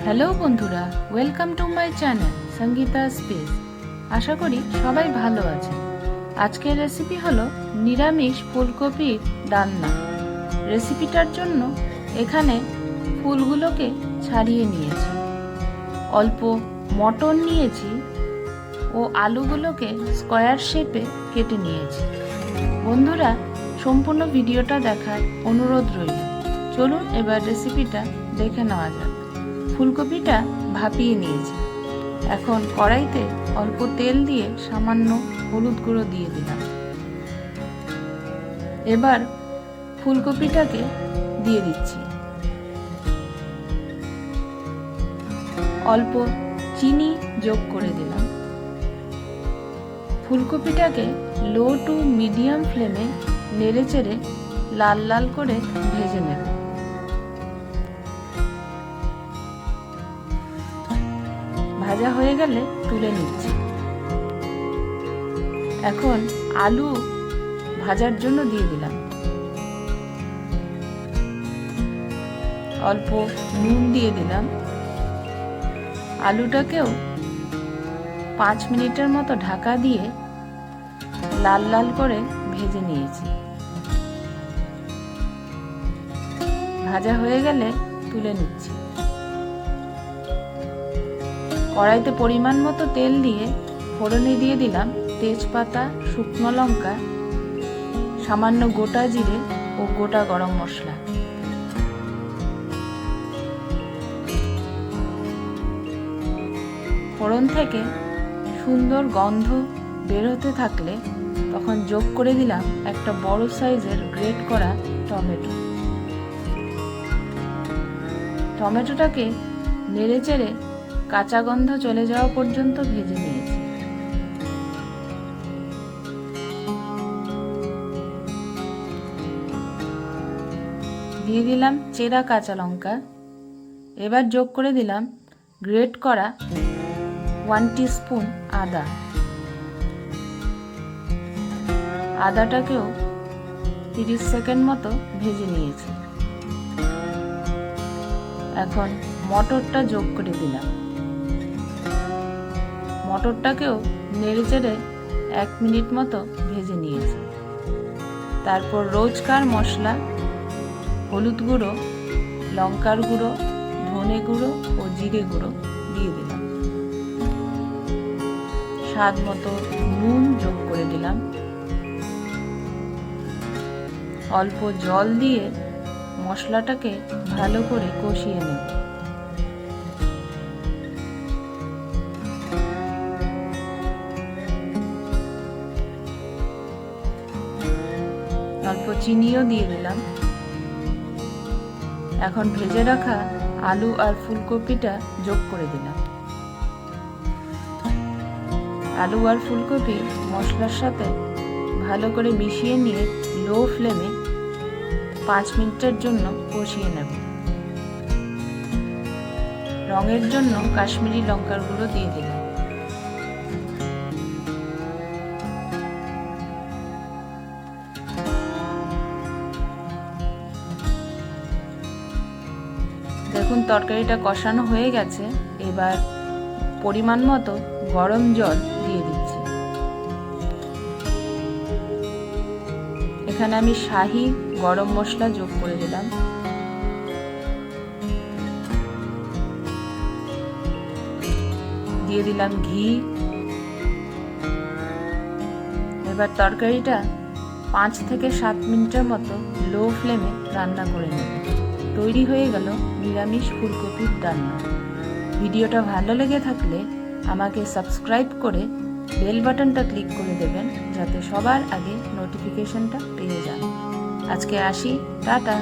Hello বন্ধুরা, welcome to my channel Sangeeta space. আশা করি সবাই ভালো আছে। আজকের রেসিপি হলো নিরামিষ ফুলকপির ডালনা। রেসিপিটার জন্য এখানে ফুলগুলোকে ছাড়িয়ে নিয়েছি, অল্প মটর নিয়েছি ও আলুগুলোকে স্কোয়ার শেপে কেটে নিয়েছি। বন্ধুরা, সম্পূর্ণ ভিডিওটা দেখার অনুরোধ রইল। চলুন এবার রেসিপিটা দেখে নেওয়া যাক। ফুলকপিটা ভাপিয়ে নিয়েছি। এখন কড়াইতে অল্প তেল দিয়ে সামান্য হলুদ গুঁড়ো দিয়ে দিলাম। এবার ফুলকপিটাকে দিয়ে দিচ্ছি। অল্প চিনি যোগ করে দিলাম। ফুলকপিটাকে লো টু মিডিয়াম ফ্লেমে নেড়েচেড়ে লাল লাল করে ভেজে নেব। ভাজা হয়ে গেলে তুলে নিচ্ছি। এখন আলু ভাজার জন্য দিয়ে দিলাম। অল্প নুন দিয়ে দিলাম। আলুটাকেও 5 মিনিটের মতো ঢাকা দিয়ে লাল লাল করে ভেজে নিয়েছি। ভাজা হয়ে গেলে তুলে নিচ্ছি। কড়াইতে পরিমাণ মতো তেল দিয়ে ফোড়নে দিয়ে দিলাম তেজপাতা, শুকনো লঙ্কা, সামান্য গোটা জিরে ও গোটা গরম মশলা। ফোড়ন থেকে সুন্দর গন্ধ বেরোতে থাকলে তখন যোগ করে দিলাম একটা বড় সাইজের গ্রেট করা টমেটো। টমেটোটাকে নেড়েচেড়ে কাঁচা গন্ধ চলে যাওয়া পর্যন্ত ভেজে নিয়েছি। দিয়ে দিলাম চেরা কাঁচা লঙ্কা। এবার যোগ করে দিলাম গ্রেট করা 1 টিস্পুন আদা। আদাটাকেও 30 সেকেন্ড মতো ভেজে নিয়েছি। এখন মটরটা যোগ করে দিলাম। মটরটাকেও নেড়েচেড়ে 1 মিনিট মতো ভেজে নিয়েছি। তারপর রোজকার মশলা, হলুদ গুঁড়ো, লঙ্কার গুঁড়ো, ধনে গুঁড়ো ও জিরে গুঁড়ো দিয়ে দিলাম। স্বাদ মতো নুন যোগ করে দিলাম। অল্প জল দিয়ে মশলাটাকে ভালো করে কষিয়ে নেব। অল্প চিনিও দিয়ে দিলাম। এখন ভেজে রাখা আলু আর ফুলকপিটা যোগ করে দিলাম। আলু আর ফুলকপি মশলার সাথে ভালো করে মিশিয়ে নিয়ে লো ফ্লেমে 5 মিনিটের জন্য কষিয়ে নেব। রঙের জন্য কাশ্মীরি লঙ্কার গুঁড়ো দিয়ে দিলাম। দেখুন তরকারিটা কষানো হয়ে গেছে। এবার পরিমাণ মতো গরম জল দিয়ে দিচ্ছি। এখানে আমি শাহি গরম মশলা যোগ করে দিলাম। দিয়ে দিলাম ঘি। এবার তরকারিটা 5 থেকে 7 মিনিটের মতো লো ফ্লেমে রান্না করে নেব। তৈরি হয়ে গেল নিরামিষ ফুলকপির ডালনা। ভিডিওটা ভালো লেগে থাকলে আমাকে সাবস্ক্রাইব করে বেল বাটনটা ক্লিক করে দেবেন, যাতে সবার আগে নোটিফিকেশনটা পেয়ে যান। আজকে আসি, টাটা।